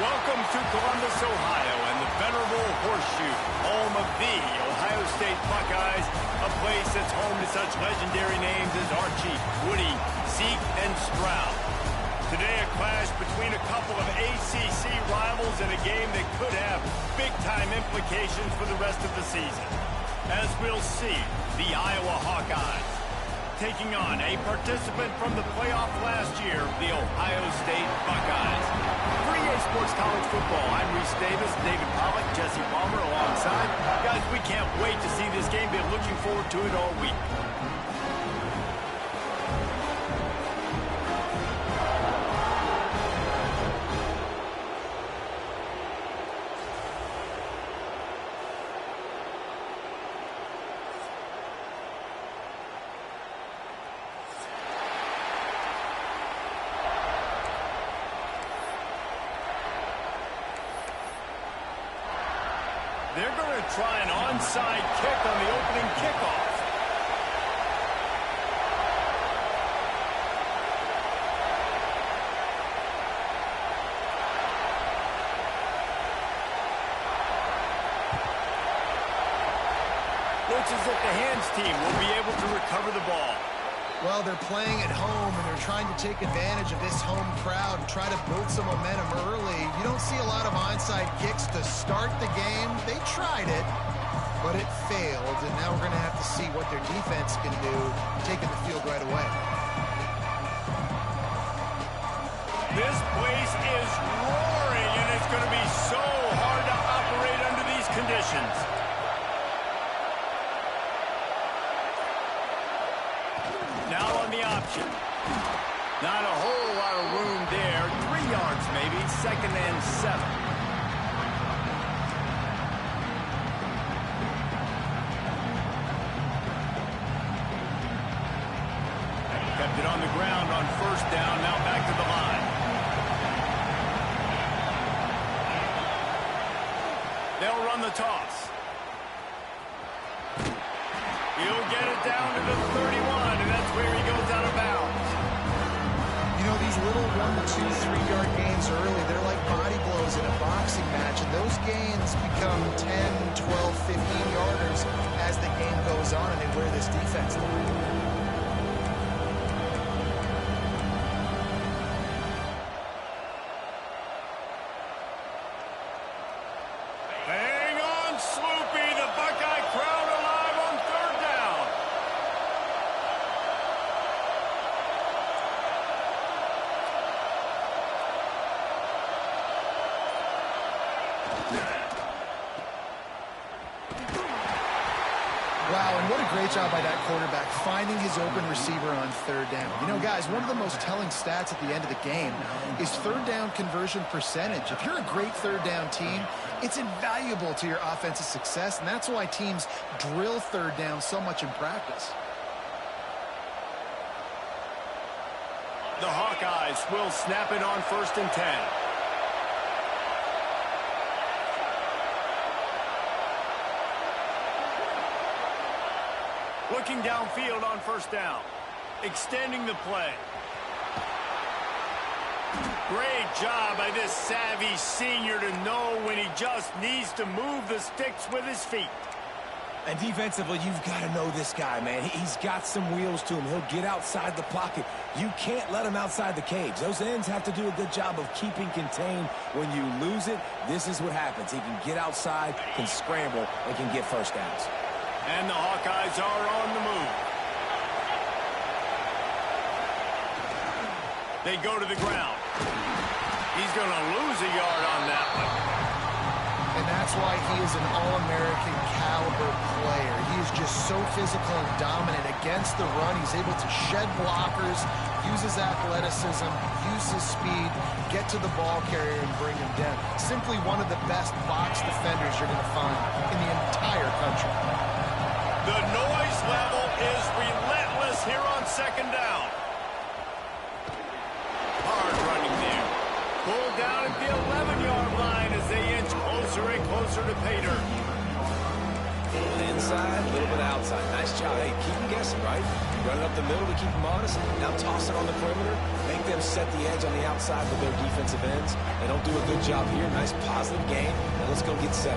Welcome to Columbus, Ohio, and the venerable Horseshoe, home of the Ohio State Buckeyes, a place that's home to such legendary names as Archie, Woody, Zeke, and Stroud. Today, a clash between a couple of ACC rivals in a game that could have big-time implications for the rest of the season. As we'll see, the Iowa Hawkeyes taking on a participant from the playoff last year, the Ohio State Buckeyes. For EA Sports College Football, I'm Reese Davis, David Pollack, Jesse Palmer alongside. Guys, we can't wait to see this game. Been looking forward to it all week. They're going to try an onside kick on the opening kickoff. Looks as if the hands team will be able to recover the ball. Well, they're playing at home, and they're trying to take advantage of this home crowd and try to build some momentum early. You don't see a lot of onside kicks to start the game. They tried it, but it failed, and now we're going to have to see what their defense can do, taking the field right away. This place is roaring, and it's going to be so hard to operate under these conditions. Now on the option. Not a whole lot of room there. 3 yards maybe. 2nd and 7. Kept it on the ground on 1st down. Now back to the line. They'll run the toss. He'll get it down to the 31, and that's where he goes out of bounds. You know, these little 1 to 2, 3-yard gains early, they're like body blows in a boxing match, and those gains become 10, 12, 15-yarders as the game goes on, and they wear this defense down. Wow, and what a great job by that quarterback, finding his open receiver on 3rd down. You know, guys, one of the most telling stats at the end of the game is 3rd down conversion percentage. If you're a great 3rd down team, it's invaluable to your offensive success, and that's why teams drill 3rd down so much in practice. The Hawkeyes will snap it on 1st and 10. Looking downfield on 1st down. Extending the play. Great job by this savvy senior to know when he just needs to move the sticks with his feet. And defensively, you've got to know this guy, man. He's got some wheels to him. He'll get outside the pocket. You can't let him outside the cage. Those ends have to do a good job of keeping contained. When you lose it, this is what happens. He can get outside, can scramble, and can get 1st downs. And the Hawkeyes are on the move. They go to the ground. He's going to lose a yard on that one. And that's why he is an All-American caliber player. He is just so physical and dominant against the run. He's able to shed blockers, use his athleticism, use his speed, get to the ball carrier and bring him down. Simply one of the best box defenders you're going to find in the entire country. The noise level is relentless here on 2nd down. Hard running there. Pulled down at the 11-yard line as they inch closer and closer to pay dirt. A little inside, a little bit outside. Nice job. Hey, keep them guessing, right? Run it up the middle to keep them honest. Now toss it on the perimeter. Make them set the edge on the outside with their defensive ends. They don't do a good job here. Nice positive game, and let's go get 7.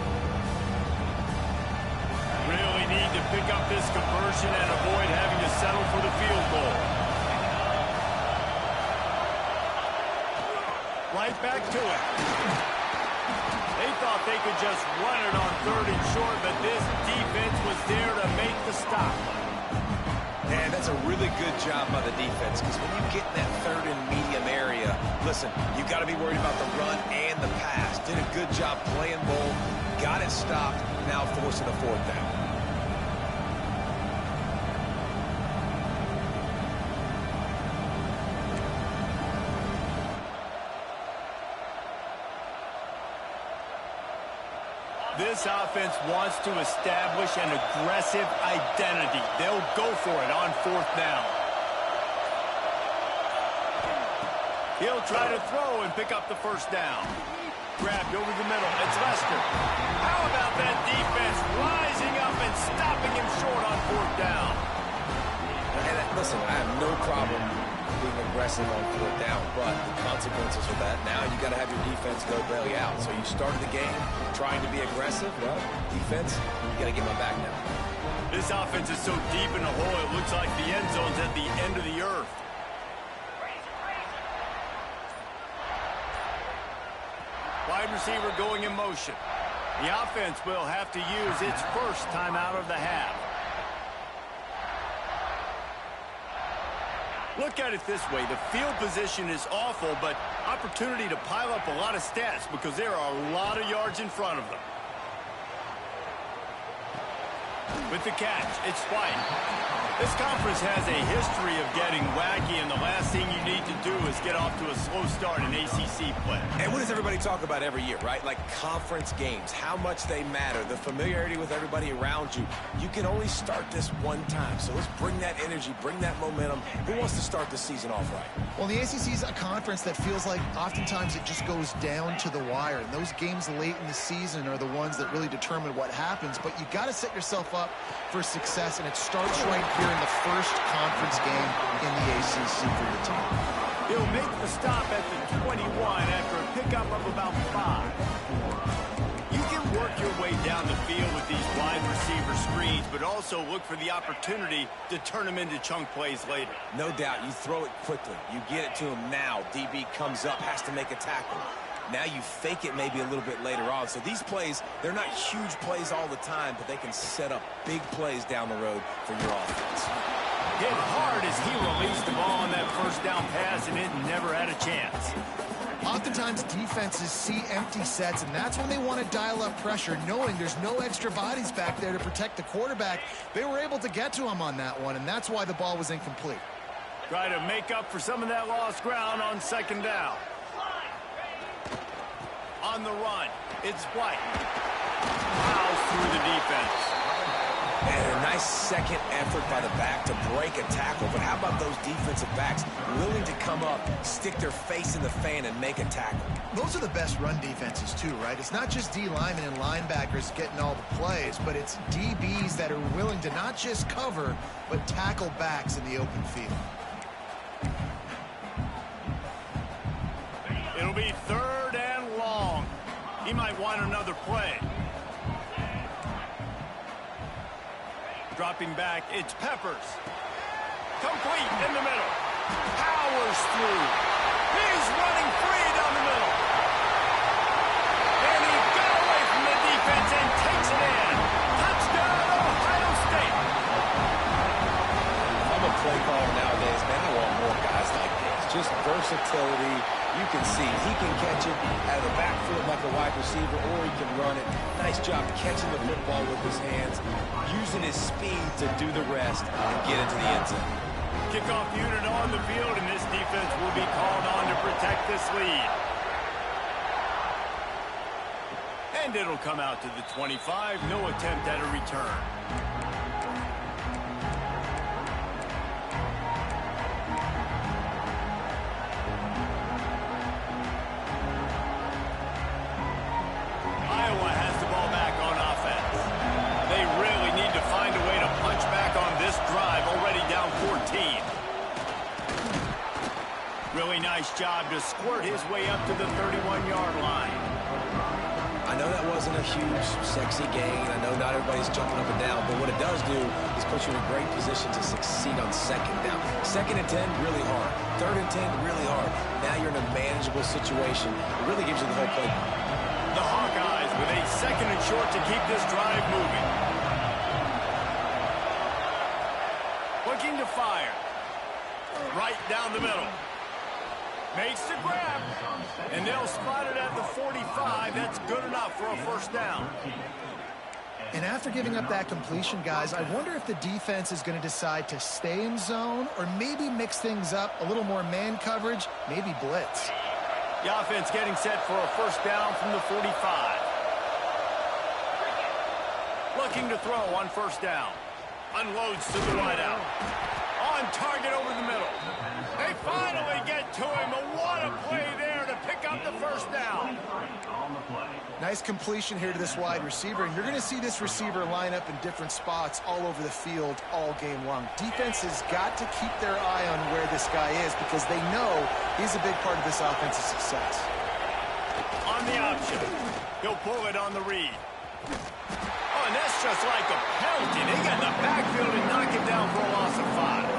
Really need to pick up this conversion and avoid having to settle for the field goal. Right back to it. They thought they could just run it on 3rd and short, but this defense was there to make the stop. And that's a really good job by the defense, because when you get in that 3rd and medium area, listen, you got to be worried about the run and the pass. Did a good job playing both, got it stopped, now forcing a 4th down. This offense wants to establish an aggressive identity. They'll go for it on 4th down. He'll try to throw and pick up the 1st down. Grabbed over the middle. It's Lester. How about that defense rising up and stopping him short on 4th down? And listen, I have no problem being aggressive on 4th down, but the consequences of that, now you got to have your defense go belly out. So you started the game trying to be aggressive. Well, defense, you got to get my back now. This offense is so deep in the hole, it looks like the end zone's at the end of the earth. Wide receiver going in motion. The offense will have to use its first timeout of the half. Look at it this way. The field position is awful, but opportunity to pile up a lot of stats because there are a lot of yards in front of them. With the catch, it's White. This conference has a history of getting wacky, and the last thing you need to do is get off to a slow start in ACC play. And what does everybody talk about every year, right? Like conference games, how much they matter, the familiarity with everybody around you. You can only start this one time, so let's bring that energy, bring that momentum. Who wants to start the season off right? Well, the ACC is a conference that feels like oftentimes it just goes down to the wire. And those games late in the season are the ones that really determine what happens. But you got to set yourself up for success, and it starts right here in the first conference game in the ACC for your team. He'll make the stop at the 21 after a pickup of about 5. You can work your way down the field with these wide receiver screens, but also look for the opportunity to turn them into chunk plays later. No doubt, you throw it quickly. You get it to him now. DB comes up, has to make a tackle. Now you fake it maybe a little bit later on. So these plays, they're not huge plays all the time, but they can set up big plays down the road for your offense. Hit hard as he released the ball on that first down pass, and it never had a chance. Oftentimes defenses see empty sets, and that's when they want to dial up pressure, knowing there's no extra bodies back there to protect the quarterback. They were able to get to him on that one, and that's why the ball was incomplete. Try to make up for some of that lost ground on 2nd down. On the run, it's White. Fouls through the defense. And a nice second effort by the back to break a tackle. But how about those defensive backs willing to come up, stick their face in the fan, and make a tackle? Those are the best run defenses, too, right? It's not just D linemen and linebackers getting all the plays, but it's DBs that are willing to not just cover, but tackle backs in the open field. It'll be 3rd and long. He might want another play. Dropping back, it's Peppers. Complete in the middle. Powers through. He's running free down the middle. And he got away from the defense and takes it in. Touchdown, Ohio State. I'm a play caller nowadays, man. I want more guys like this. Just versatility. You can see he can catch it out of the backfield like a wide receiver, or he can run it. Nice job catching the football with his hands, using his speed to do the rest and get into the end zone. Kickoff unit on the field, and this defense will be called on to protect this lead. And it'll come out to the 25. No attempt at a return. Iowa has the ball back on offense. They really need to find a way to punch back on this drive, already down 14. Really nice job to squirt his way up to the 31-yard line. I know that wasn't a huge, sexy gain. I know not everybody's jumping up and down, but what it does do is put you in a great position to succeed on second down. 2nd and 10, really hard. 3rd and 10, really hard. Now you're in a manageable situation. It really gives you the whole play. The Hawkeyes with a 2nd and short to keep this drive moving. Looking to fire. Right down the middle. Makes the grab, and they'll spot it at the 45. That's good enough for a first down. And after giving up that completion, guys, I wonder if the defense is going to decide to stay in zone or maybe mix things up, a little more man coverage, maybe blitz. The offense getting set for a first down from the 45. Looking to throw on first down. Unloads to the wideout. On target over the middle. They finally get to him. What a play there to pick up the first down. Nice completion here to this wide receiver, and you're going to see this receiver line up in different spots all over the field all game long. Defense has got to keep their eye on where this guy is because they know he's a big part of this offensive success. On the option. He'll pull it on the read. Oh, and that's just like a penalty. They got in the backfield and knock him down for a loss of 5.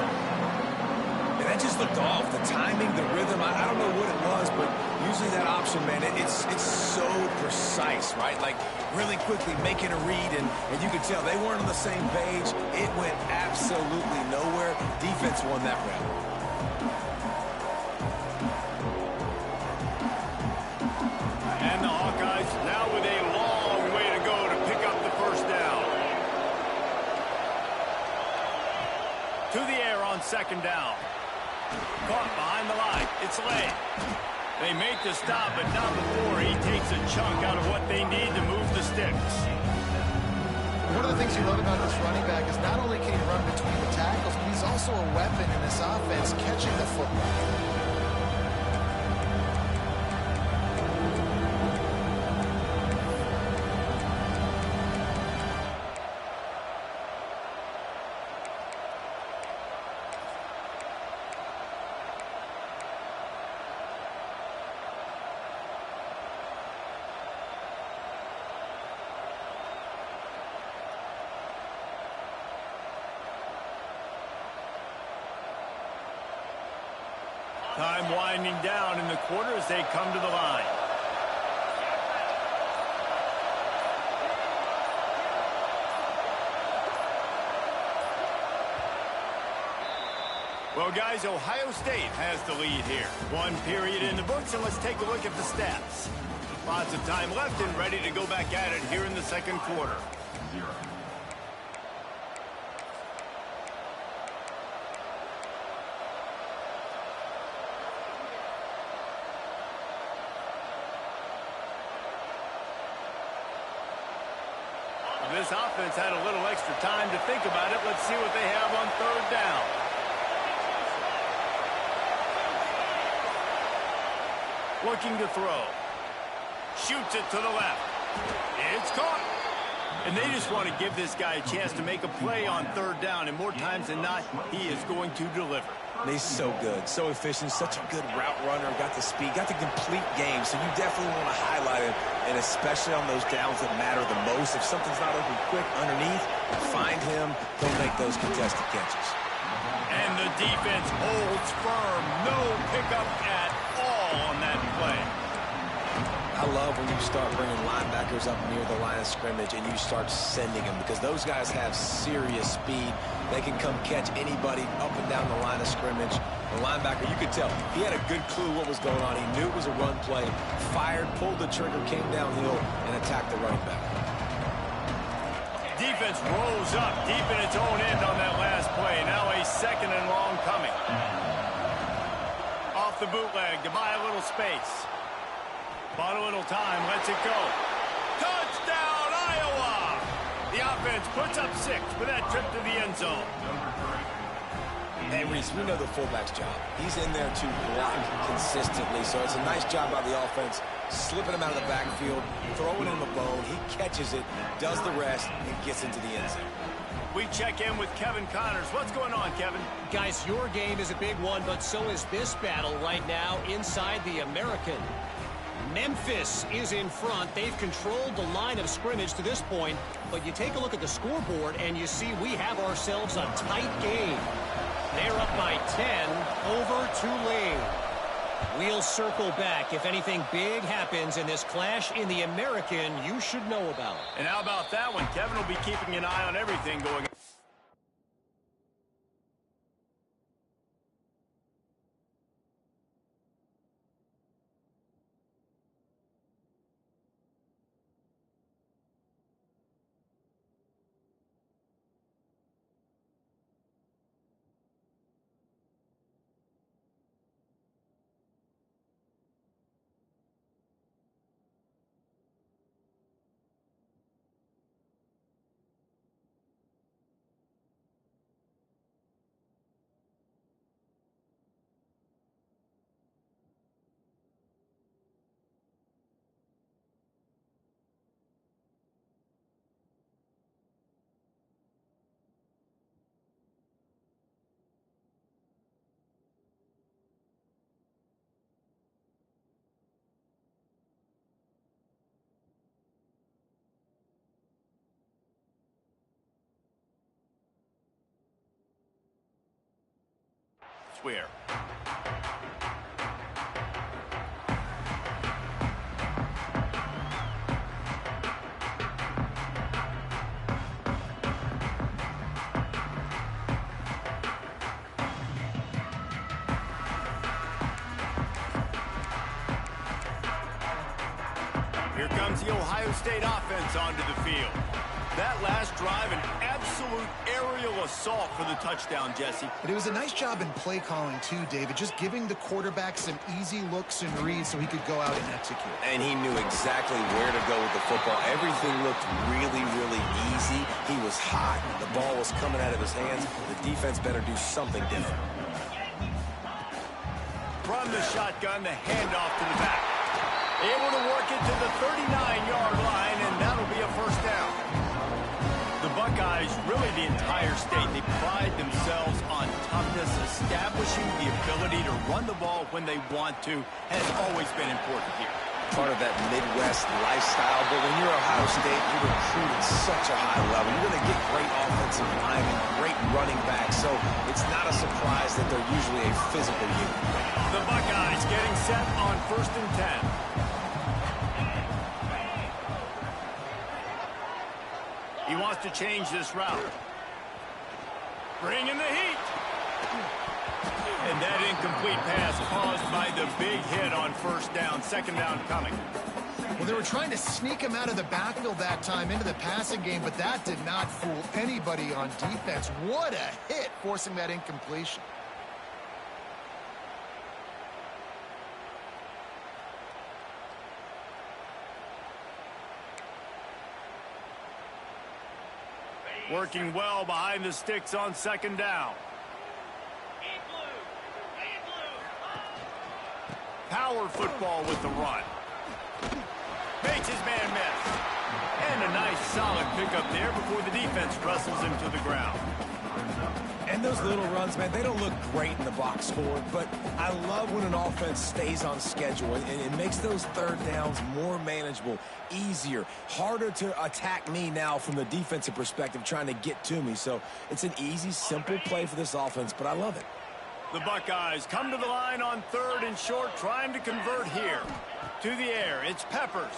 That just looked off. The timing, the rhythm, I don't know what it was, but usually that option, man, it's so precise, right? Like, really quickly making a read, and you could tell they weren't on the same page. It went absolutely nowhere. Defense won that round. And the Hawkeyes now with a long way to go to pick up the first down. To the air on second down. Caught behind the line. It's late. They make the stop, but not before he takes a chunk out of what they need to move the sticks. One of the things you love about this running back is not only can he run between the tackles, but he's also a weapon in this offense catching the football. Time winding down in the quarter as they come to the line. Well, guys, Ohio State has the lead here. 1 period in the books, and let's take a look at the stats. Lots of time left and ready to go back at it here in the second quarter. This offense had a little extra time to think about it. Let's see what they have on third down. Looking to throw. Shoots it to the left. It's caught. And they just want to give this guy a chance to make a play on third down. And more times than not, he is going to deliver. He's so good, so efficient, such a good route runner, got the speed, got the complete game, so you definitely want to highlight him, and especially on those downs that matter the most. If something's not open quick underneath, find him, he'll make those contested catches. And the defense holds firm. No pickup at all on that play. I love when you start bringing linebackers up near the line of scrimmage and you start sending them because those guys have serious speed. They can come catch anybody up and down the line of scrimmage. The linebacker, you could tell, he had a good clue what was going on. He knew it was a run play, fired, pulled the trigger, came downhill, and attacked the running back. Defense rolls up deep in its own end on that last play. Now a second and long coming. Off the bootleg to buy a little space. Bought a little time, lets it go. Touchdown, Iowa! The offense puts up 6 for that trip to the end zone. Hey, Reese, we know the fullback's job. He's in there to block consistently, so it's a nice job by the offense, slipping him out of the backfield, throwing him a bone. He catches it, does the rest, and gets into the end zone. We check in with Kevin Connors. What's going on, Kevin? Guys, your game is a big one, but so is this battle right now inside the American. Memphis is in front. They've controlled the line of scrimmage to this point, but you take a look at the scoreboard and you see we have ourselves a tight game. They're up by 10 over Tulane. We'll circle back if anything big happens in this clash in the American you should know about. And how about that one? Kevin will be keeping an eye on everything going on. Swear. Here comes the Ohio State offense onto the field. That last drive, an absolute aerial assault for the touchdown, Jesse. But it was a nice job in play calling, too, David, just giving the quarterback some easy looks and reads so he could go out and execute. And he knew exactly where to go with the football. Everything looked really, really easy. He was hot. The ball was coming out of his hands. The defense better do something different. From the shotgun, the handoff to the back. Able to work it to the 39-yard line, and that'll be a first down. The Buckeyes, really the entire state, they pride themselves on toughness. Establishing the ability to run the ball when they want to has always been important here. Part of that Midwest lifestyle, but when you're Ohio State, you recruit at such a high level. You're going to get great offensive linemen, great running backs, so it's not a surprise that they're usually a physical unit. The Buckeyes getting set on 1st and 10. He wants to change this route. Bring in the heat. And that incomplete pass caused by the big hit on 1st down. 2nd down coming. Well, they were trying to sneak him out of the backfield that time into the passing game, but that did not fool anybody on defense. What a hit, forcing that incompletion. Working well behind the sticks on 2nd down. Power football with the run. Makes his man miss. And a nice solid pickup there before the defense wrestles him to the ground. And those little runs, man, they don't look great in the box score, but I love when an offense stays on schedule, and it makes those 3rd downs more manageable, easier, harder to attack me now from the defensive perspective, trying to get to me. So it's an easy, simple play for this offense, but I love it. The Buckeyes come to the line on 3rd and short, trying to convert here. To the air, it's Peppers.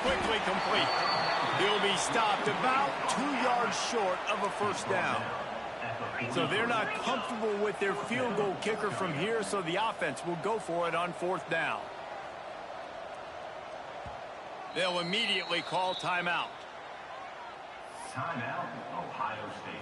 Quickly complete. He'll be stopped about 2 yards short of a 1st down. So they're not comfortable with their field goal kicker from here, so the offense will go for it on 4th down. They'll immediately call timeout. Timeout, Ohio State.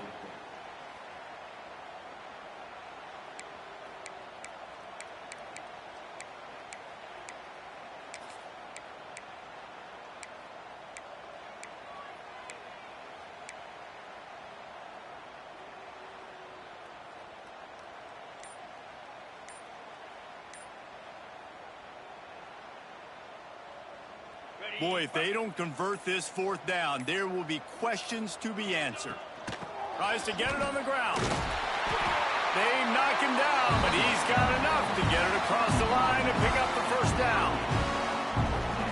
Boy, if they don't convert this fourth down, there will be questions to be answered. Tries to get it on the ground. They knock him down, but he's got enough to get it across the line and pick up the first down.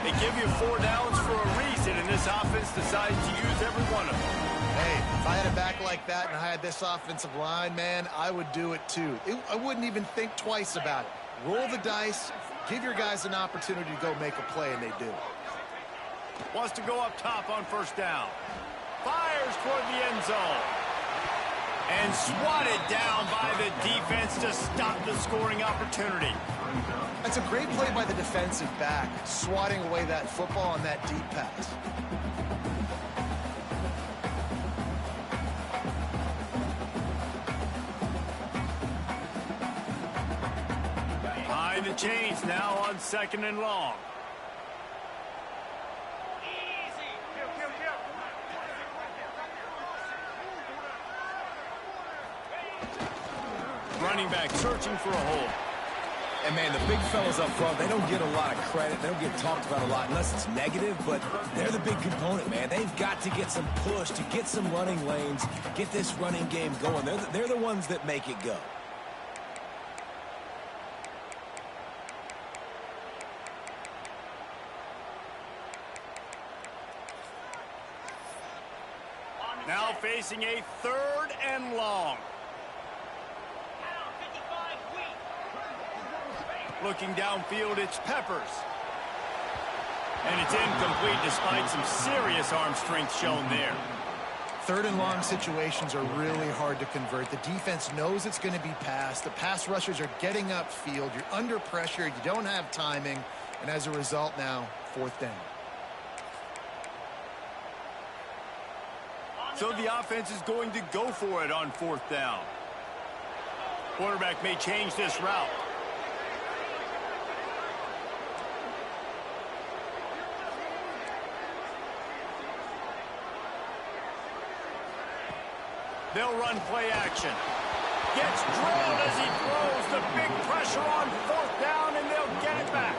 They give you 4 downs for a reason, and this offense decides to use every one of them. Hey, if I had a back like that and I had this offensive line, man, I would do it too. I wouldn't even think twice about it. Roll the dice, give your guys an opportunity to go make a play, and they do. Wants to go up top on first down. Fires toward the end zone. And swatted down by the defense to stop the scoring opportunity. That's a great play by the defensive back, swatting away that football on that deep pass. Behind the chains now on 2nd and long. Running back searching for a hole. And, man, the big fellas up front, they don't get a lot of credit. They don't get talked about a lot unless it's negative, but they're the big component, man. They've got to get some push, to get some running lanes, get this running game going. They're the ones that make it go. Now facing a 3rd and long. Looking downfield, it's Peppers. And it's incomplete despite some serious arm strength shown there. 3rd and long situations are really hard to convert. The defense knows it's going to be passed. The pass rushers are getting upfield. You're under pressure. You don't have timing. And as a result now, 4th down. So the offense is going to go for it on 4th down. Quarterback may change this route. They'll run play action. Gets drilled as he throws. The big pressure on 4th down, and they'll get it back.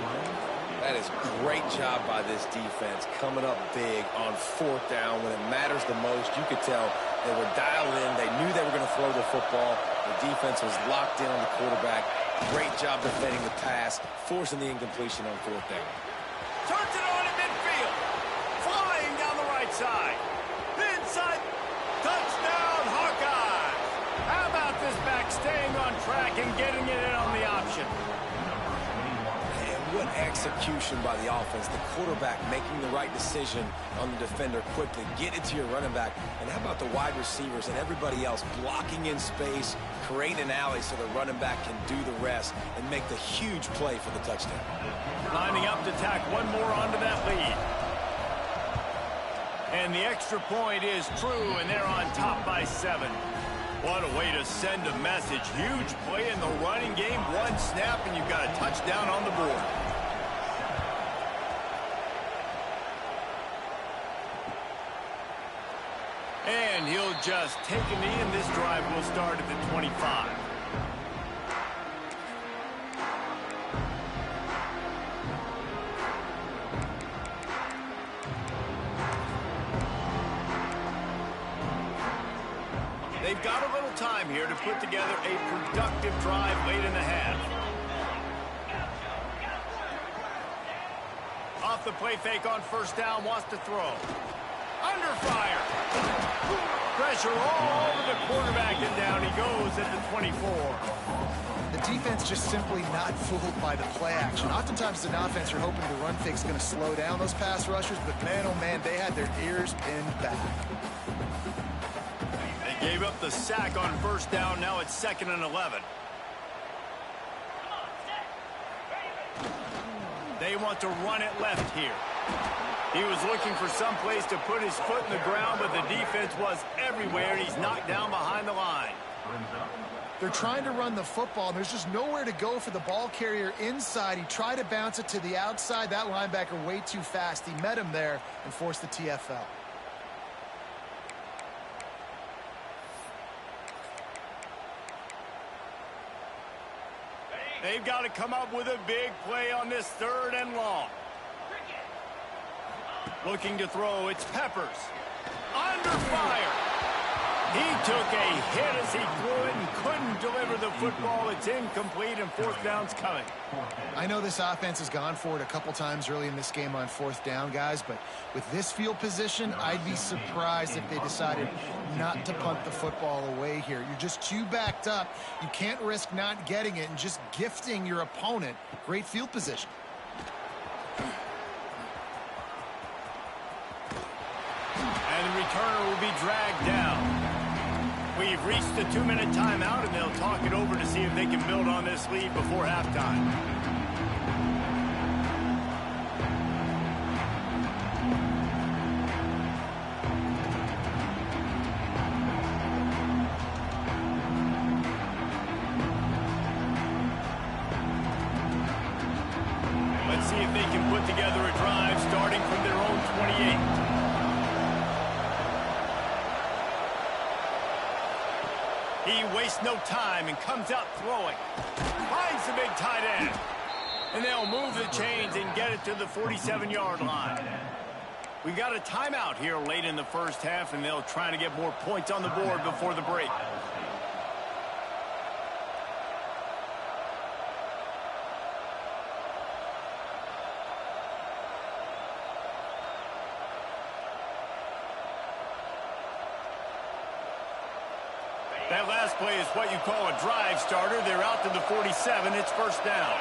That is great job by this defense, coming up big on 4th down when it matters the most. You could tell they were dialed in. They knew they were going to throw the football. The defense was locked in on the quarterback. Great job defending the pass, forcing the incompletion on 4th down. Turns it on at midfield. Flying down the right side. Inside. Touchdown, Hawkeyes. How about this back staying on track and getting it in on the option? And what execution by the offense. The quarterback making the right decision on the defender quickly. Get it to your running back. And how about the wide receivers and everybody else blocking in space, create an alley so the running back can do the rest and make the huge play for the touchdown. Lining up to tack one more onto that lead. And the extra point is true, and they're on top by 7. What a way to send a message. Huge play in the running game. One snap, and you've got a touchdown on the board. And he'll just take a knee, and this drive will start at the 25. They've got a little time here to put together a productive drive late in the half. Off the play fake on 1st down, wants to throw. Under fire. Pressure all over the quarterback, and down he goes at the 24. The defense just simply not fooled by the play action. Oftentimes, as an offense, you're hoping the run fake's going to slow down those pass rushers, but man, oh man, they had their ears pinned back. Gave up the sack on 1st down. Now it's 2nd and 11. They want to run it left here. He was looking for some place to put his foot in the ground, but the defense was everywhere. He's knocked down behind the line. They're trying to run the football, and there's just nowhere to go for the ball carrier inside. He tried to bounce it to the outside. That linebacker way too fast. He met him there and forced the TFL. They've got to come up with a big play on this 3rd and long. Looking to throw, it's Peppers. Under fire. He took a hit as he threw it and couldn't deliver the football. It's incomplete, and fourth down's coming. I know this offense has gone for it a couple times early in this game on fourth down, guys, but with this field position, I'd be surprised if they decided not to punt the football away here. You're just too backed up. You can't risk not getting it and just gifting your opponent great field position. And the returner will be dragged down. We've reached the 2-minute timeout, and they'll talk it over to see if they can build on this lead before halftime. Let's see if they can put together a drive starting from their own 28. He wastes no time and comes out throwing. Finds the big tight end. And they'll move the chains and get it to the 47-yard line. We got a timeout here late in the first half, and they'll try to get more points on the board before the break. That last play is what you call a drive starter. They're out to the 47. It's first down.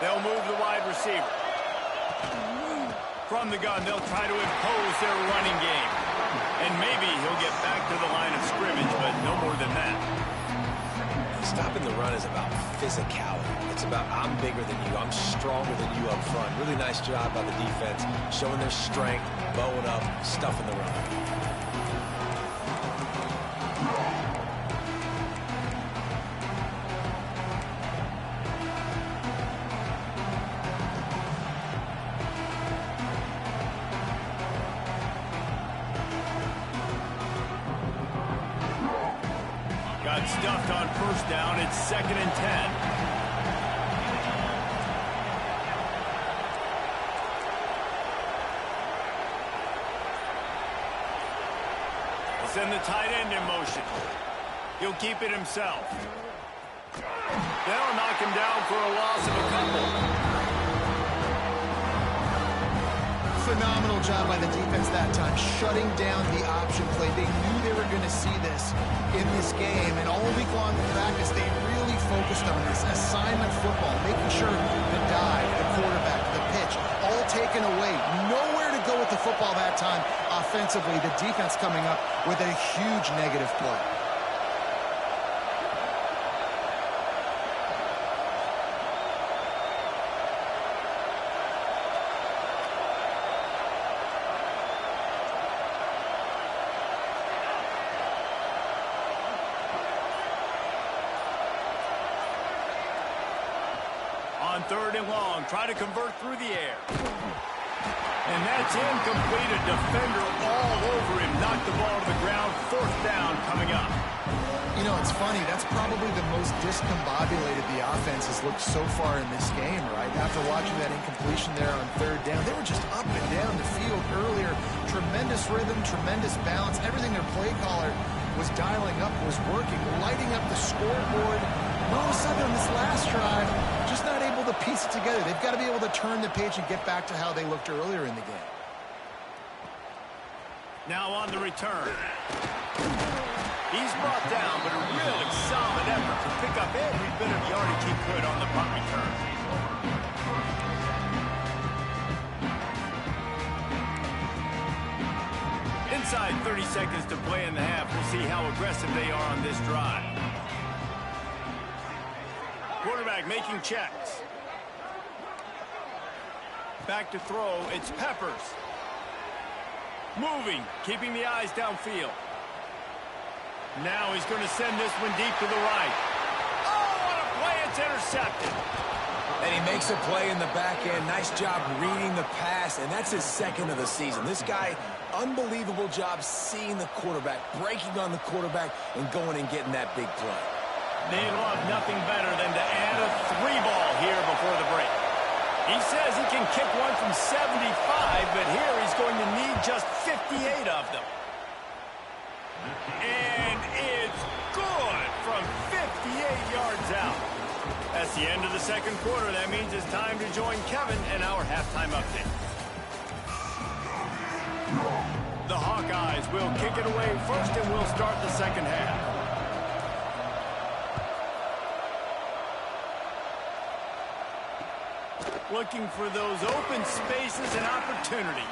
They'll move the wide receiver. From the gun, they'll try to impose their running game. And maybe he'll get back to the line of scrimmage, but no more than that. Stopping the run is about physicality. It's about I'm bigger than you. I'm stronger than you up front. Really nice job by the defense, showing their strength, bowing up, stuffing the run. Got stuffed on first down. It's 2nd and 10. We'll send the tight end in motion. He'll keep it himself. They'll knock him down for a loss of a couple. Phenomenal job by the defense that time, shutting down the option play. They knew they were going to see this in this game, and all week long in practice, they really focused on this assignment football, making sure the dive, the quarterback, the pitch, all taken away. Nowhere to go with the football that time offensively. The defense coming up with a huge negative play. On 3rd and long, try to convert through the air. And that's incomplete. A defender all over him. Knocked the ball to the ground. 4th down coming up. You know, it's funny. That's probably the most discombobulated the offense has looked so far in this game, right? After watching that incompletion there on 3rd down, they were just up and down the field earlier. Tremendous rhythm, tremendous balance. Everything their play caller was dialing up was working, lighting up the scoreboard. And all of a sudden on this last drive, just not able to piece it together. They've got to be able to turn the page and get back to how they looked earlier in the game. Now on the return. He's brought down, but a really solid effort to pick up every bit of yardage he could on the punt return. Inside 30 seconds to play in the half. We'll see how aggressive they are on this drive. Quarterback making checks. Back to throw. It's Peppers. Moving, keeping the eyes downfield. Now he's going to send this one deep to the right. Oh, what a play. It's intercepted. And he makes a play in the back end. Nice job reading the pass, and that's his 2nd of the season. This guy, unbelievable job seeing the quarterback, breaking on the quarterback, and going and getting that big play. They'd love nothing better than to add a 3 ball here before the break. He says he can kick one from 75, but here he's going to need just 58 of them. And it's good from 58 yards out. That's the end of the second quarter. That means it's time to join Kevin and our halftime update. The Hawkeyes will kick it away first, and we'll start the second half. Looking for those open spaces and opportunity.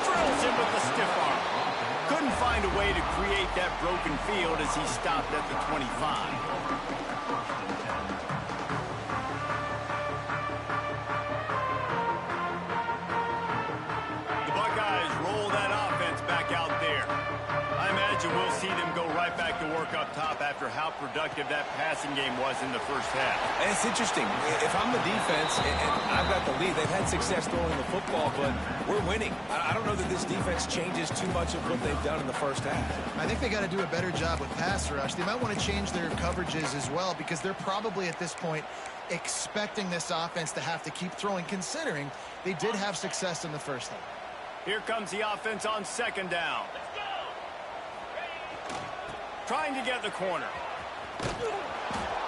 Drills him with the stiff arm. Couldn't find a way to create that broken field as he stopped at the 25. We'll see them go right back to work up top after how productive that passing game was in the first half. And it's interesting. If I'm the defense and I've got the lead, they've had success throwing the football, but we're winning. I don't know that this defense changes too much of what they've done in the first half. I think they got to do a better job with pass rush. They might want to change their coverages as well, because they're probably at this point expecting this offense to have to keep throwing, considering they did have success in the first half. Here comes the offense on second down. Trying to get the corner.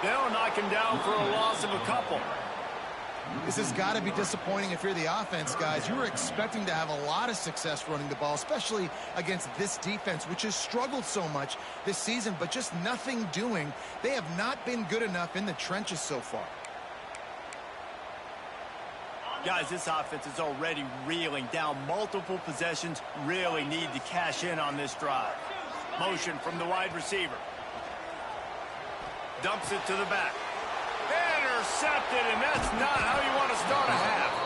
They'll knock him down for a loss of a couple. This has got to be disappointing if you're the offense, guys. You were expecting to have a lot of success running the ball, especially against this defense, which has struggled so much this season, but just nothing doing. They have not been good enough in the trenches so far. Guys, this offense is already reeling down multiple possessions. Really need to cash in on this drive. Motion from the wide receiver. Dumps it to the back. Intercepted, and that's not how you want to start a half.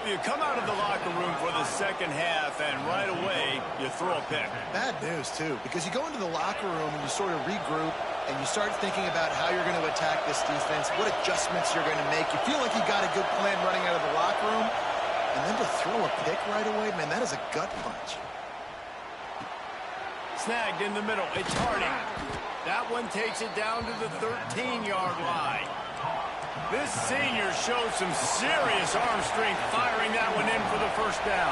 You come out of the locker room for the second half, and right away, you throw a pick. Bad news, too, because you go into the locker room and you sort of regroup, and you start thinking about how you're going to attack this defense, what adjustments you're going to make. You feel like you got a good plan running out of the locker room, and then to throw a pick right away, man, that is a gut punch. Snagged in the middle. It's Harding. That one takes it down to the 13-yard line. This senior showed some serious arm strength firing that one in for the first down.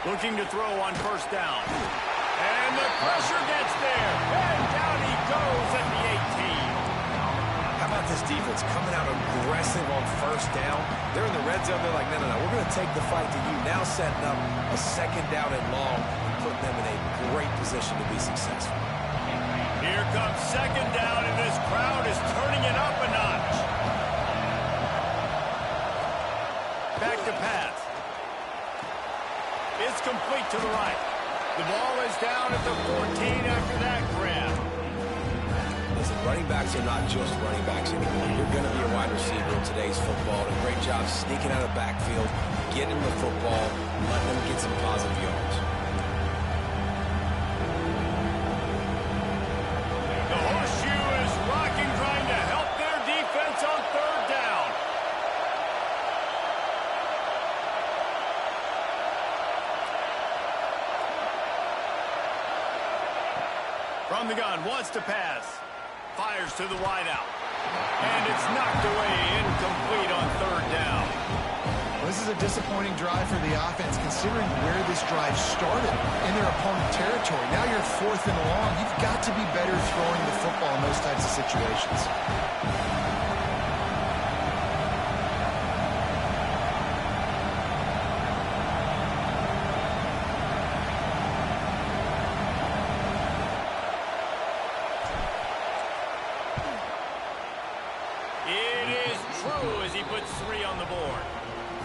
Looking to throw on first down. And the pressure gets there. And down he goes at the 18. How about this defense coming out aggressive on first down? They're in the red zone. They're like, no, we're going to take the fight to you. Now setting up a second down and long, putting them in a great position to be successful. Here comes second down, and this crowd is turning it up a notch. Back to pass. It's complete to the right. The ball is down at the 14 after that grab. Listen, running backs are not just running backs anymore. You're going to be a wide receiver in today's football. And a great job sneaking out of the backfield, getting the football, letting them get some positive yards. The horseshoe is rocking, trying to help their defense on third down. From the gun, wants to pass. Fires to the wideout. And it's knocked away, incomplete on third down. Well, this is a disappointing drive for the offense, considering where this drive started in their opponent territory. Now you're fourth and long. You've got to be better throwing the football in those types of situations.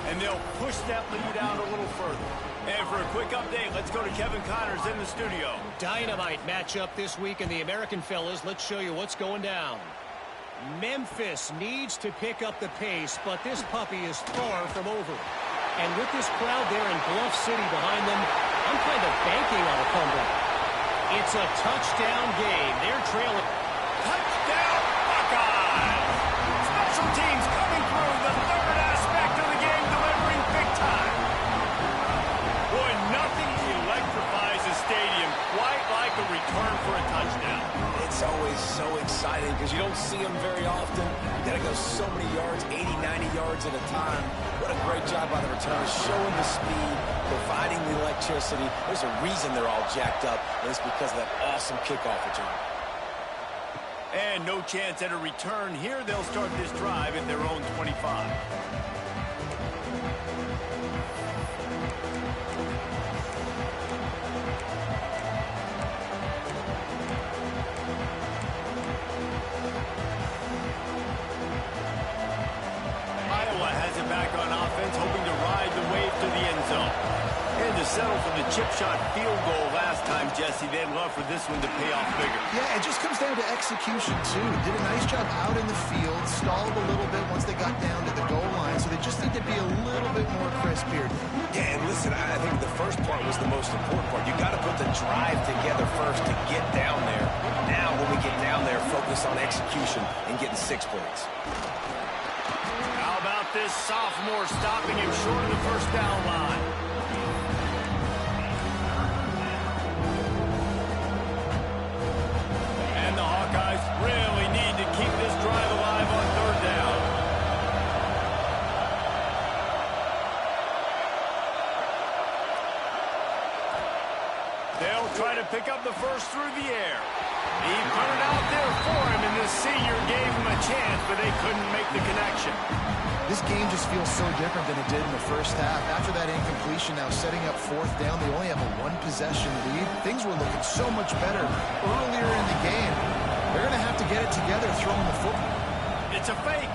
And they'll push that lead out a little further. And for a quick update, let's go to Kevin Connors in the studio. Dynamite matchup this week in the American, fellas. Let's show you what's going down. Memphis needs to pick up the pace, but this puppy is far from over. And with this crowd there in Bluff City behind them, I'm kind of banking on a comeback. It's a touchdown game. They're trailing. Touchdown, Buckeyes! Special teams coming through, the third aspect of the game, delivering big time. Boy, nothing electrifies a stadium quite like a return for a touchdown. It's always so exciting because you don't see them very often. You got to go so many yards, 80, 90 yards at a time. What a great job by the returners, showing the speed, providing the electricity. There's a reason they're all jacked up, and it's because of that awesome kickoff return. And no chance at a return here. They'll start this drive at their own 25. Iowa has it back on offense, hoping to ride the wave to the end zone. And to settle for the chip shot field goal last time, Jesse, they'd love for this one to pay off bigger. Yeah, it just comes down to execution, too. Did a nice job out in the field, stalled a little bit once they got down to the goal line, so they just need to be a little bit more crisp here. Yeah, and listen, I think the first part was the most important part. You got to put the drive together first to get down there. Now, when we get down there, focus on execution and getting 6 points. How about this sophomore stopping him short of the first down line? And the Hawkeyes really need to keep this drive alive on third down. They'll try to pick up the first through the air. He put it out there for him, and this senior gave him a chance, but they couldn't make the connection. This game just feels so different than it did in the first half. After that incompletion, now setting up fourth down, they only have a one-possession lead. Things were looking so much better earlier in the game. They're going to have to get it together throwing the football. It's a fake.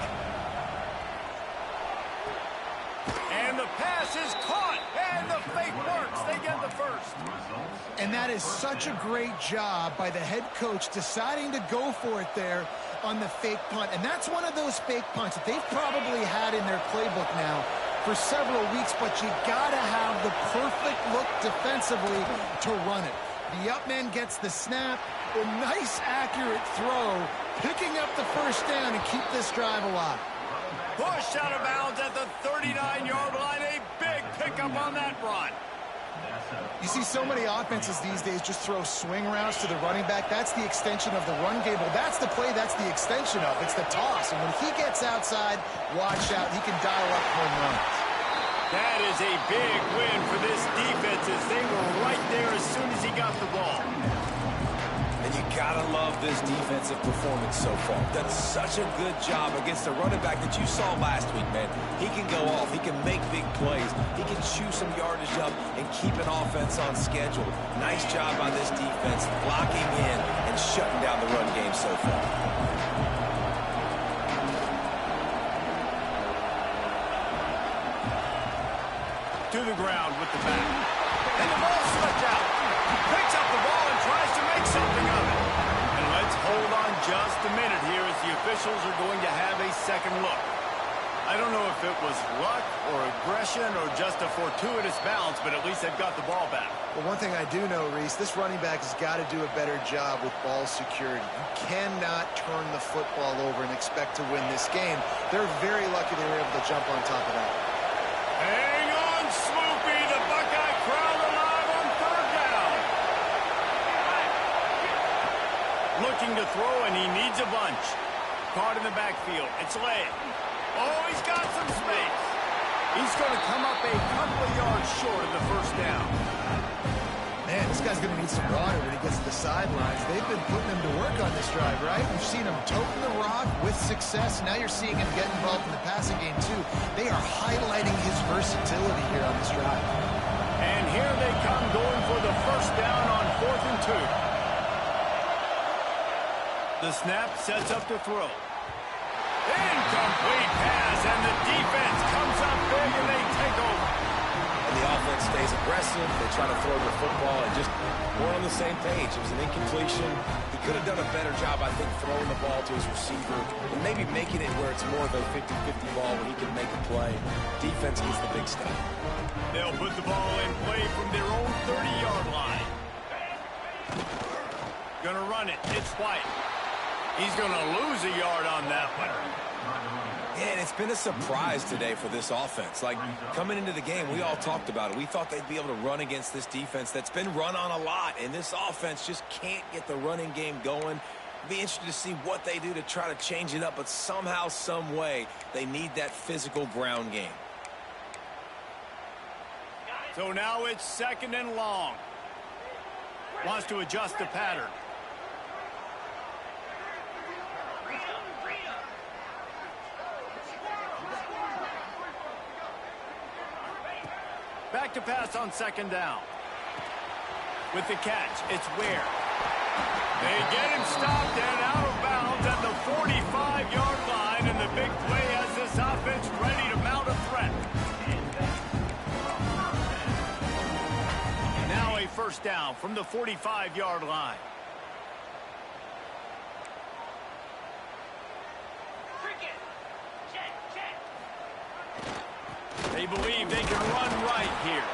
And the pass is caught, and the fake works. They get the first. And that is such a great job by the head coach deciding to go for it there on the fake punt. And that's one of those fake punts that they've probably had in their playbook now for several weeks, but you got to have the perfect look defensively to run it. The up man gets the snap, a nice accurate throw, picking up the first down and keep this drive alive. Pushed out of bounds at the 39-yard line. A big pickup on that run. You see so many offenses these days just throw swing routes to the running back. That's the extension of the run game. Well, that's the play that's the extension of. It's the toss. And when he gets outside, watch out. He can dial up home runs. That is a big win for this defense as they were right there as soon as he got the ball. And you gotta love this defensive performance so far. Done such a good job against the running back that you saw last week, man. He can go off. He can make big plays. He can chew some yardage up and keep an offense on schedule. Nice job by this defense blocking in and shutting down the run game so far. To the ground with the back. And the ball slipped out. Picks up the ball and tries to make something of it. And let's hold on just a minute here as the officials are going to have a second look. I don't know if it was luck or aggression or just a fortuitous bounce, but at least they've got the ball back. Well, one thing I do know, Reese, this running back has got to do a better job with ball security. You cannot turn the football over and expect to win this game. They're very lucky they were able to jump on top of that. Hang on, Swoopy. The Buckeye crowd alive on third down. Looking to throw, and he needs a bunch. Caught in the backfield. It's led. Oh, he's got some space. He's going to come up a couple of yards short of the first down. Man, this guy's going to need some water when he gets to the sidelines. They've been putting him to work on this drive, right? We've seen him toting the rock with success. Now you're seeing him get involved in the passing game, too. They are highlighting his versatility here on this drive. And here they come going for the first down on 4th and 2. The snap sets up the throw. Incomplete pass, and the defense comes up big, and they take over. And the offense stays aggressive. They try to throw the football and just we're on the same page. It was an incompletion. He could have done a better job, I think, throwing the ball to his receiver and maybe making it where it's more of a 50-50 ball where he can make a play. Defense gets the big stop. They'll put the ball in play from their own 30-yard line. Gonna run it. It's White. He's gonna lose a yard on that one. Yeah, and it's been a surprise today for this offense. Like, coming into the game, we all talked about it. We thought they'd be able to run against this defense that's been run on a lot, and this offense just can't get the running game going. Be interested to see what they do to try to change it up, but somehow, some way, they need that physical ground game. So now it's 2nd and long. Wants to adjust the pattern. Back to pass on 2nd down. With the catch, it's Ware. They get him stopped and out of bounds at the 45-yard line, and the big play has this offense ready to mount a threat. Now a 1st down from the 45-yard line. They believe they can run right here.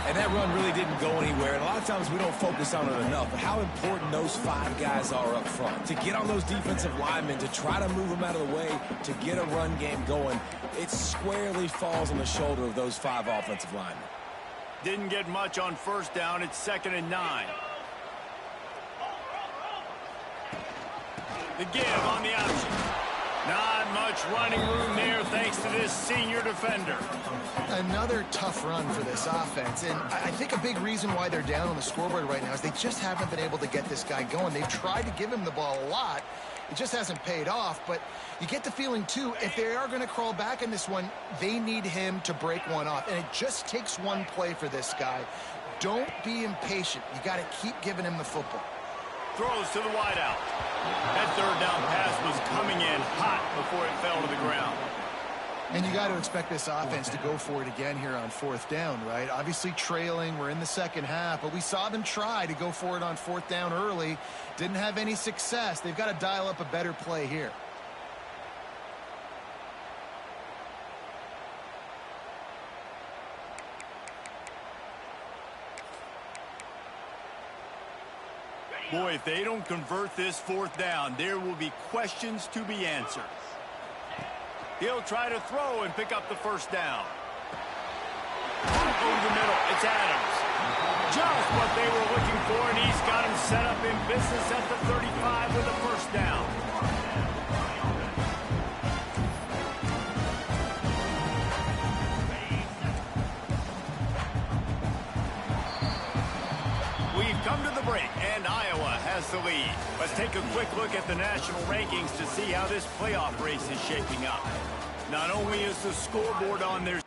And that run really didn't go anywhere. And a lot of times we don't focus on it enough. But how important those 5 guys are up front. To get on those defensive linemen, to try to move them out of the way, to get a run game going, it squarely falls on the shoulder of those 5 offensive linemen. Didn't get much on 1st down. It's 2nd and 9. The give on the option. Not much running room there thanks to this senior defender. Another tough run for this offense, and I think a big reason why they're down on the scoreboard right now is they just haven't been able to get this guy going. They've tried to give him the ball a lot. It just hasn't paid off, but you get the feeling, too, if they are going to crawl back in this one, they need him to break one off, and it just takes one play for this guy. Don't be impatient. You got to keep giving him the football. Throws to the wideout. That 3rd down pass was coming in hot before it fell to the ground. And you got to expect this offense to go for it again here on 4th down, right? Obviously trailing, we're in the 2nd half, but we saw them try to go for it on 4th down early. Didn't have any success. They've got to dial up a better play here. Boy, if they don't convert this 4th down, there will be questions to be answered. He'll try to throw and pick up the 1st down. Over the middle, it's Adams. Just what they were looking for, and he's got him set up in business at the 35 with a 1st down. We've come to the break, and Iowa has the lead. Let's take a quick look at the national rankings to see how this playoff race is shaping up. Not only is the scoreboard on their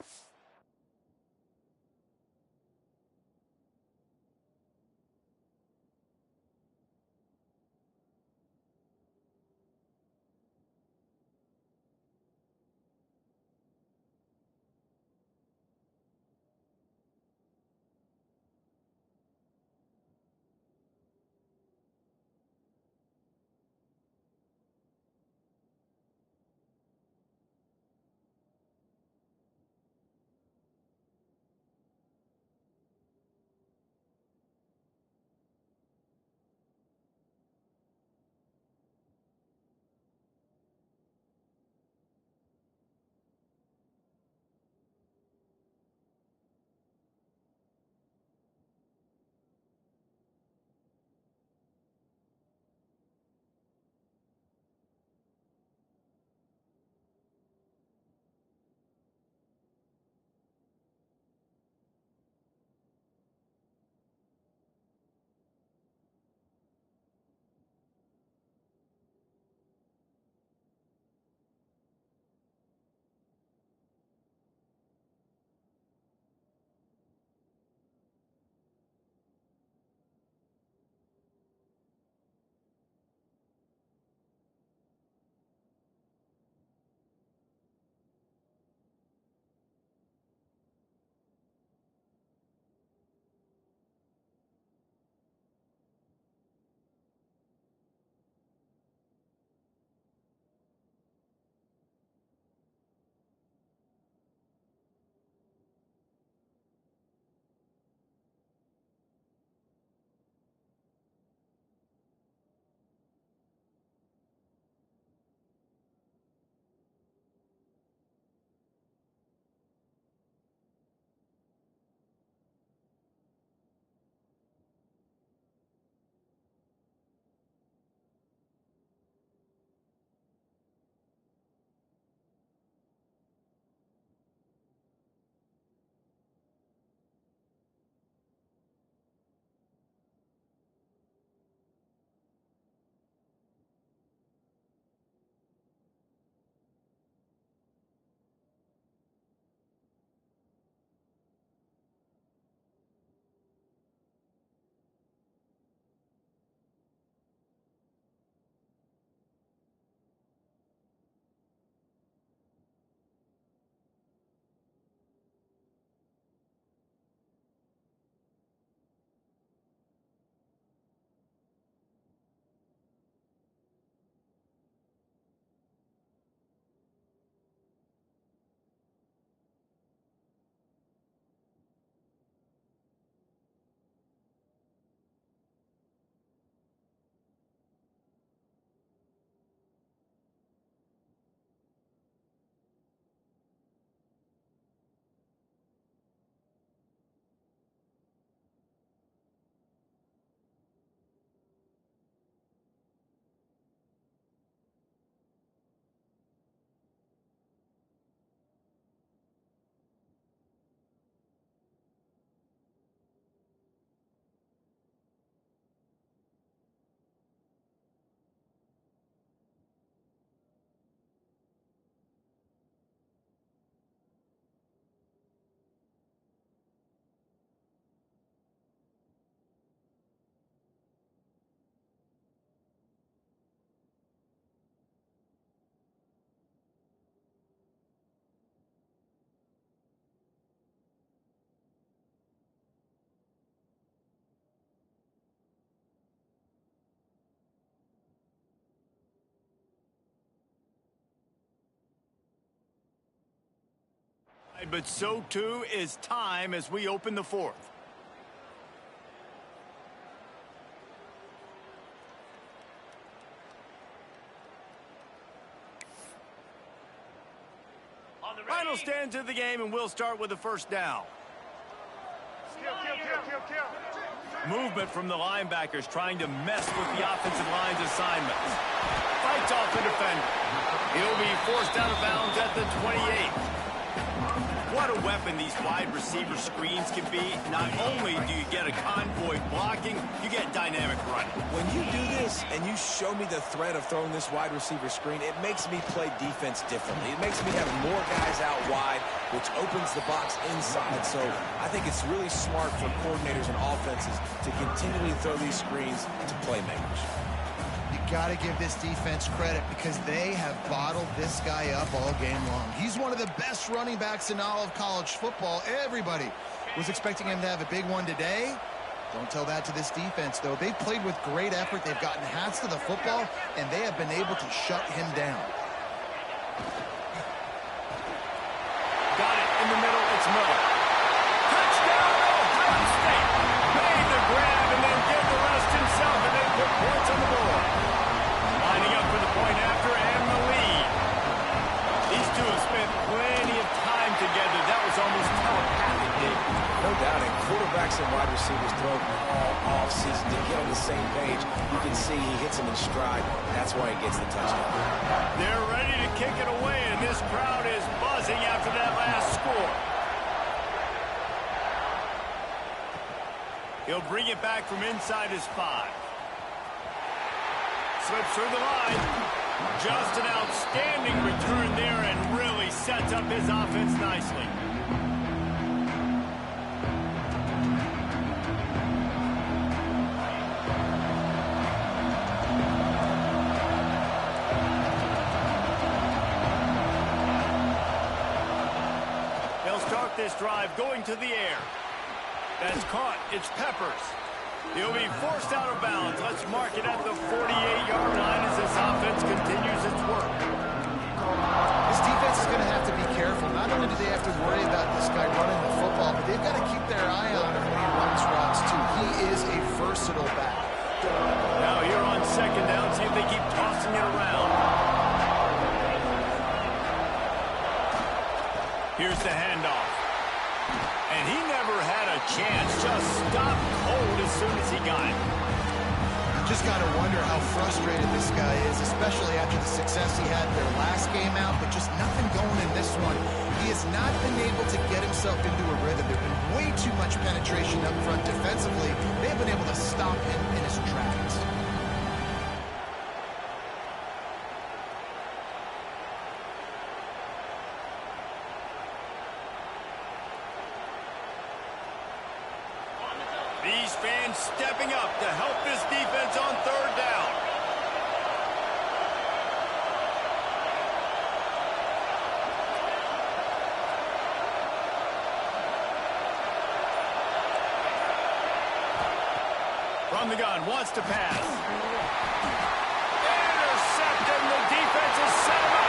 but so too is time as we open the fourth. Final stands of the game, and we'll start with the first down. Movement from the linebackers trying to mess with the offensive line's assignments. Fights off the defender. He'll be forced out of bounds at the 28. What a weapon these wide receiver screens can be. Not only do you get a convoy blocking, you get dynamic running. When you do this and you show me the threat of throwing this wide receiver screen, it makes me play defense differently. It makes me have more guys out wide, which opens the box inside. So I think it's really smart for coordinators and offenses to continually throw these screens to playmakers. Got to give this defense credit because they have bottled this guy up all game long. He's one of the best running backs in all of college football. Everybody was expecting him to have a big one today. Don't tell that to this defense, though. They've played with great effort. They've gotten hats to the football, and they have been able to shut him down. Got it in the middle. It's Miller. Touchdown, Ohio State. Made the grab and then did the rest himself, and they put points on the board. Lining up for the point after and the lead. These two have spent plenty of time together. That was almost telepathic, Dave. No doubt, and quarterbacks and wide receivers throw all off-season to get on the same page. You can see he hits him in stride. That's why he gets the touchdown. They're ready to kick it away, and this crowd is buzzing after that last score. He'll bring it back from inside his 5. Slips through the line. Just an outstanding return there and really sets up his offense nicely. They'll start this drive going to the air. That's caught. It's Peppers. He'll be forced out of bounds. Let's mark it at the 48-yard line as this offense continues its work. This defense is going to have to be careful. Not only do they have to worry about this guy running the football, but they've got to keep their eye on him when he runs routes, too. He is a versatile back. Now here on second down, see if they keep tossing it around. Here's the handoff. And he never had a chance, just stopped cold as soon as he got it. Just got to wonder how frustrated this guy is, especially after the success he had their last game out, but just nothing going in this one. He has not been able to get himself into a rhythm. There's been way too much penetration up front defensively. They've been able to stop him in his tracks. These fans stepping up to help this defense on third down. From the gun, wants to pass. Intercepted, and the defense is set him up.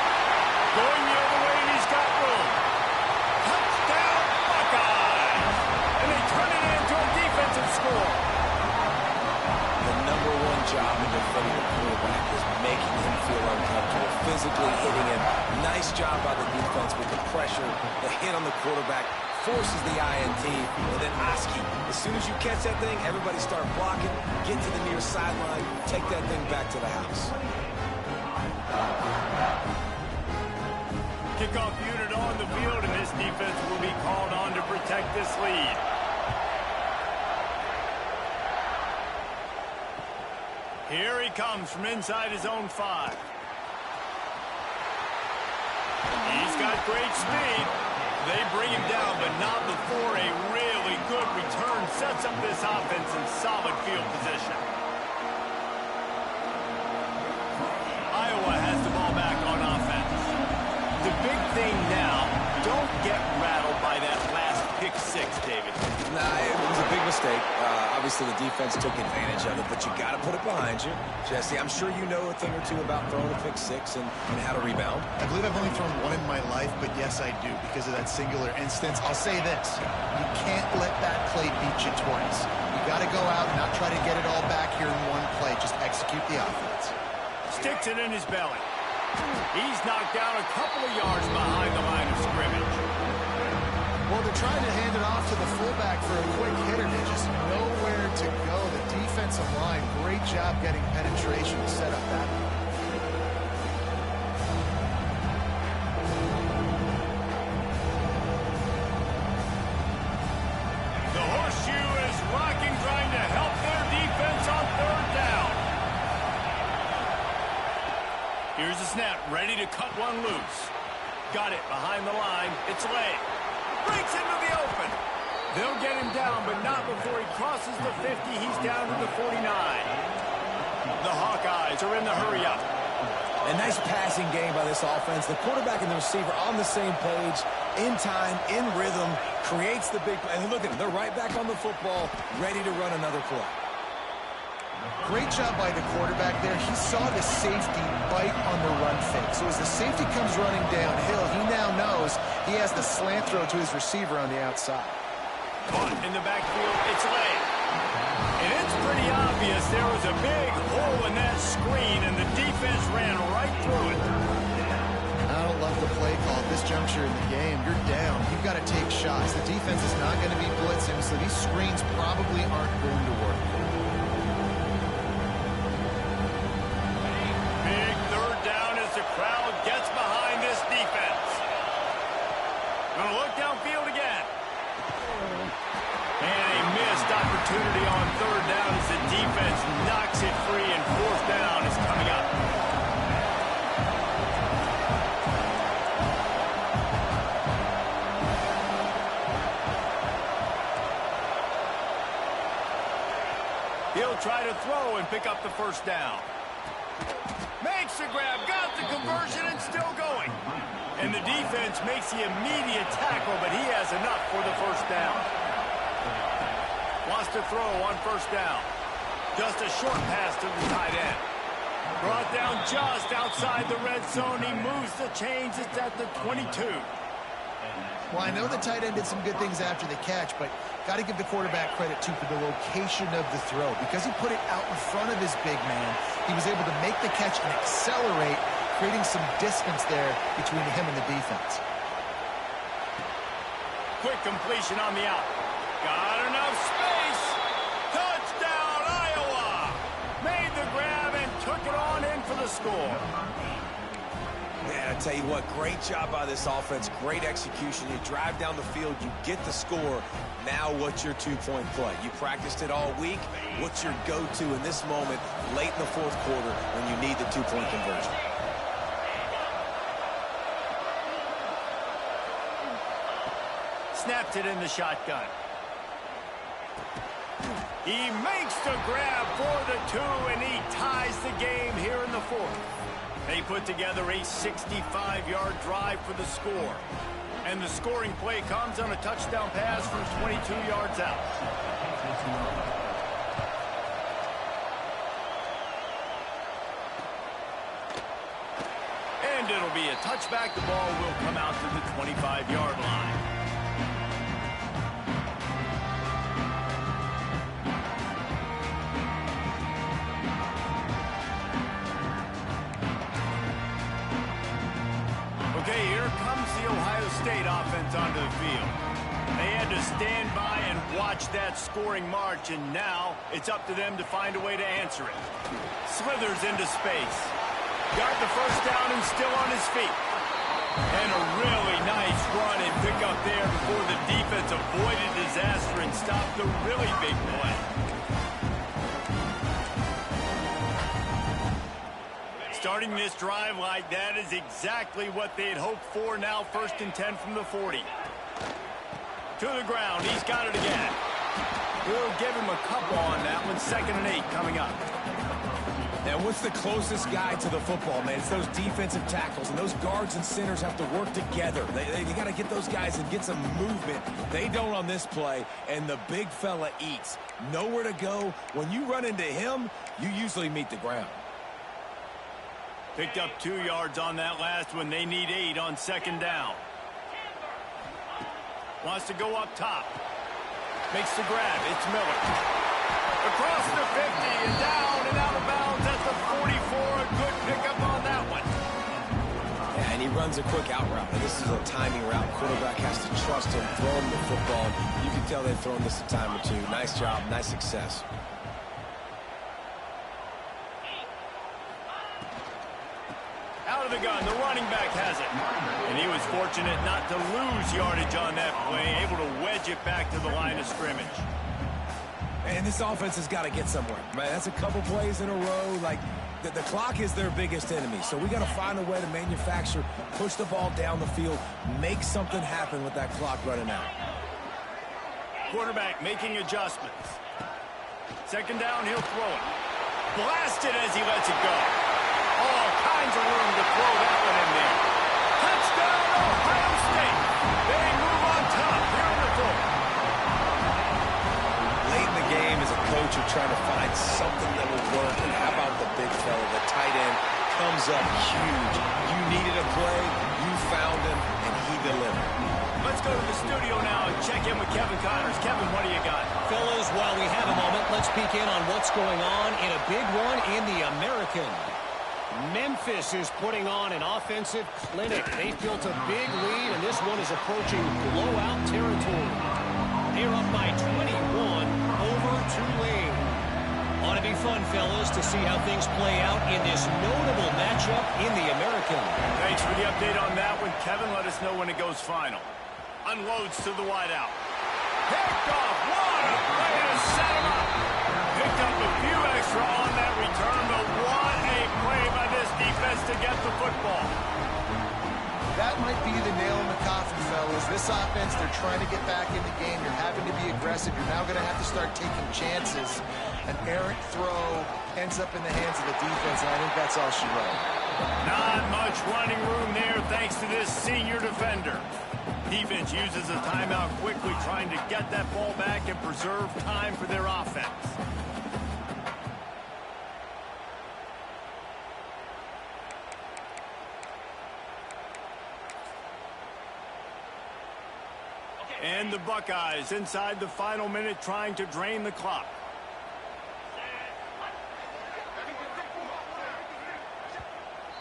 Going the other way, and he's got room. Touchdown, Buckeyes! And they turn it into a defensive score. The number one job in defending a quarterback is making him feel uncomfortable, physically hitting him. Nice job by the defense with the pressure, the hit on the quarterback, forces the INT, and then Oski. As soon as you catch that thing, everybody start blocking, get to the near sideline, take that thing back to the house. Kickoff unit on the field, and this defense will be called on to protect this lead. Here he comes from inside his own 5. He's got great speed. They bring him down, but not before a really good return sets up this offense in solid field position. Iowa has the ball back on offense. The big thing now, don't get rattled by that last pick 6, David. Nah, it was a big a mistake. Obviously, the defense took advantage of it, but you got to put it behind you. Jesse, I'm sure you know a thing or two about throwing a pick six and how to rebound. I believe I've only thrown one in my life, but yes, I do, because of that singular instance. I'll say this. You can't let that play beat you twice. You got to go out and not try to get it all back here in one play. Just execute the offense. Sticks it in his belly. He's knocked down a couple of yards behind the line of scrimmage. Well, they're trying to hand it off to the fullback for a quick hitter. There's just nowhere to go. The defensive line, great job getting penetration to set up that. The horseshoe is rocking, trying to help their defense on third down. Here's the snap, ready to cut one loose. Got it behind the line. It's late. Breaks into the open. They'll get him down, but not before he crosses the 50. He's down to the 49. The Hawkeyes are in the hurry-up. A nice passing game by this offense. The quarterback and the receiver on the same page, in time, in rhythm, creates the big play. And look at them. They're right back on the football, ready to run another play. Great job by the quarterback there. He saw the safety bite on the run fake. So as the safety comes running downhill, he now knows he has the slant throw to his receiver on the outside. Caught in the backfield, it's late. And it's pretty obvious there was a big hole in that screen, and the defense ran right through it. I don't love the play call at this juncture in the game. You're down. You've got to take shots. The defense is not going to be blitzing, so these screens probably aren't going to work. Crowd gets behind this defense. Gonna look downfield again. And a missed opportunity on third down as the defense knocks it free, and fourth down is coming up. He'll try to throw and pick up the first down. Makes the grab, got the conversion, and still going. And the defense makes the immediate tackle, but he has enough for the first down. Wants to throw on first down. Just a short pass to the tight end. Brought down just outside the red zone. He moves the chains. It's at the 22. Well, I know the tight end did some good things after the catch, but got to give the quarterback credit, too, for the location of the throw. Because he put it out in front of his big man, he was able to make the catch and accelerate, creating some distance there between him and the defense. Quick completion on the out. Got enough space. Touchdown, Iowa! Made the grab and took it on in for the score. Man, I tell you what, great job by this offense, great execution. You drive down the field, you get the score. Now what's your two-point play? You practiced it all week. What's your go-to in this moment late in the fourth quarter when you need the two-point conversion? Snapped it in the shotgun. He makes the grab for the two, and he ties the game here in the fourth. They put together a 65-yard drive for the score. And the scoring play comes on a touchdown pass from 22 yards out. And it'll be a touchback. The ball will come out to the 25-yard line. Okay, here comes the Ohio State offense onto the field. They had to stand by and watch that scoring march, and now it's up to them to find a way to answer it. Slithers into space. Got the first down and still on his feet. And a really nice run and pick up there before the defense avoided disaster and stopped the really big play. Starting this drive like that is exactly what they had hoped for. Now 1st and 10 from the 40. To the ground. He's got it again. We'll give him a couple on that one. 2nd and 8 coming up. And what's the closest guy to the football, man? It's those defensive tackles, and those guards and centers have to work together. They got to get those guys and get some movement. They don't on this play, and the big fella eats. Nowhere to go. When you run into him, you usually meet the ground. Picked up 2 yards on that last one. They need 8 on second down. Wants to go up top. Makes the grab. It's Miller. Across the 50 and down and out of bounds at the 44. A good pickup on that one. Yeah, and he runs a quick out route. And this is a timing route. Quarterback has to trust him, throw him the football. You can tell they've thrown this a time or two. Nice job, nice success. Out of the gun, the running back has it. And he was fortunate not to lose yardage on that play, able to wedge it back to the line of scrimmage. And this offense has got to get somewhere. Man, that's a couple plays in a row. Like, the clock is their biggest enemy. So we got to find a way to manufacture, push the ball down the field, make something happen with that clock running out. Quarterback making adjustments. Second down, he'll throw it. Blasted as he lets it go. All kinds of room to throw that one in there. Touchdown, Ohio State. They move on top here in the fourth. Late in the game, as a coach, you're trying to find something that will work. And how about the big fella, the tight end, comes up huge. You needed a play, you found him, and he delivered. Let's go to the studio now and check in with Kevin Connors. Kevin, what do you got? Fellas, while we have a moment, let's peek in on what's going on in a big one in the American. Memphis is putting on an offensive clinic. They've built a big lead, and this one is approaching blowout territory. They're up by 21 over Tulane. Ought to be fun, fellas, to see how things play out in this notable matchup in the American. Thanks for the update on that one, Kevin. Let us know when it goes final. Unloads to the wideout. Picked off. What a play to set him up. Picked up a few extra on that return, but what a play by this defense to get the football. That might be the nail in the coffin, fellas. This offense, they're trying to get back in the game. You're having to be aggressive. You're now going to have to start taking chances. An errant throw ends up in the hands of the defense, and I think that's all she wrote. Not much running room there thanks to this senior defender. Defense uses a timeout quickly, trying to get that ball back and preserve time for their offense. And the Buckeyes inside the final minute trying to drain the clock.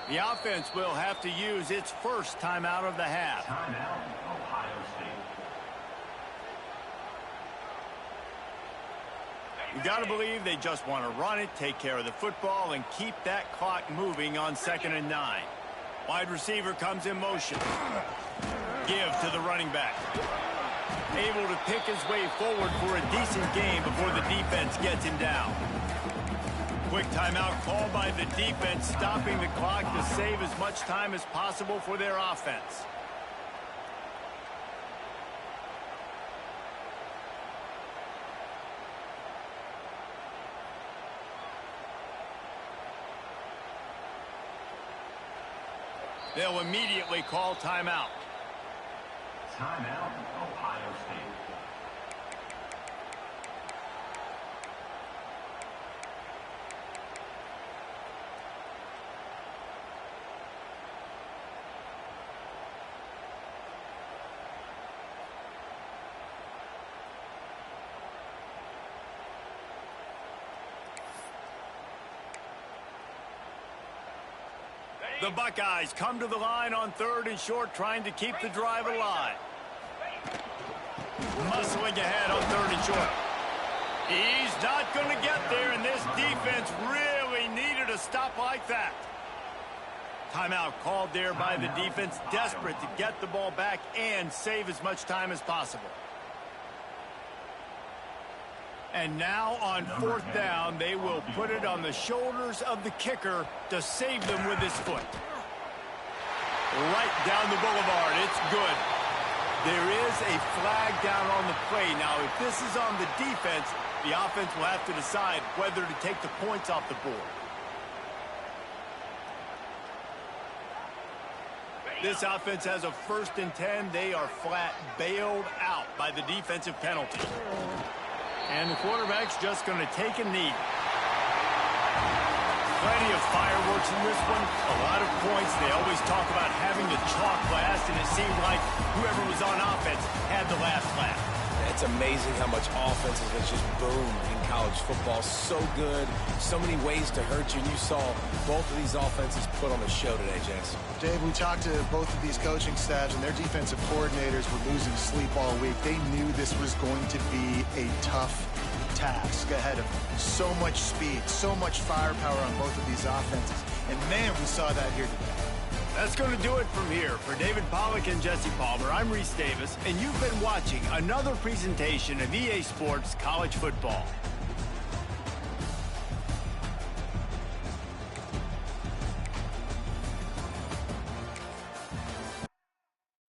The offense will have to use its first timeout of the half. Timeout, Ohio State. You got to believe they just want to run it, take care of the football, and keep that clock moving on 2nd and 9. Wide receiver comes in motion. Give to the running back. Able to pick his way forward for a decent game before the defense gets him down. Quick timeout called by the defense, stopping the clock to save as much time as possible for their offense. They'll immediately call timeout. Timeout, Ohio State. The Buckeyes come to the line on 3rd and short, trying to keep the drive alive. Muscling ahead on 3rd and short. He's not going to get there, and this defense really needed a stop like that. Timeout called there by the defense, desperate to get the ball back and save as much time as possible. And now on 4th down, they will put it on the shoulders of the kicker to save them with his foot. Right down the boulevard. It's good. There is a flag down on the play. Now, if this is on the defense, the offense will have to decide whether to take the points off the board. This offense has a 1st and 10. They are flat bailed out by the defensive penalty. And the quarterback's just going to take a knee. Plenty of fireworks in this one. A lot of points. They always talk about having the chalk last, and it seemed like whoever was on offense had the last laugh. It's amazing how much offenses has just boomed in college football. So good. So many ways to hurt you. And you saw both of these offenses put on a show today, Jess. Dave, we talked to both of these coaching staffs, and their defensive coordinators were losing sleep all week. They knew this was going to be a tough task ahead of them. So much speed, so much firepower on both of these offenses. And, man, we saw that here today. That's going to do it from here. For David Pollack and Jesse Palmer, I'm Reese Davis, and you've been watching another presentation of EA Sports College Football.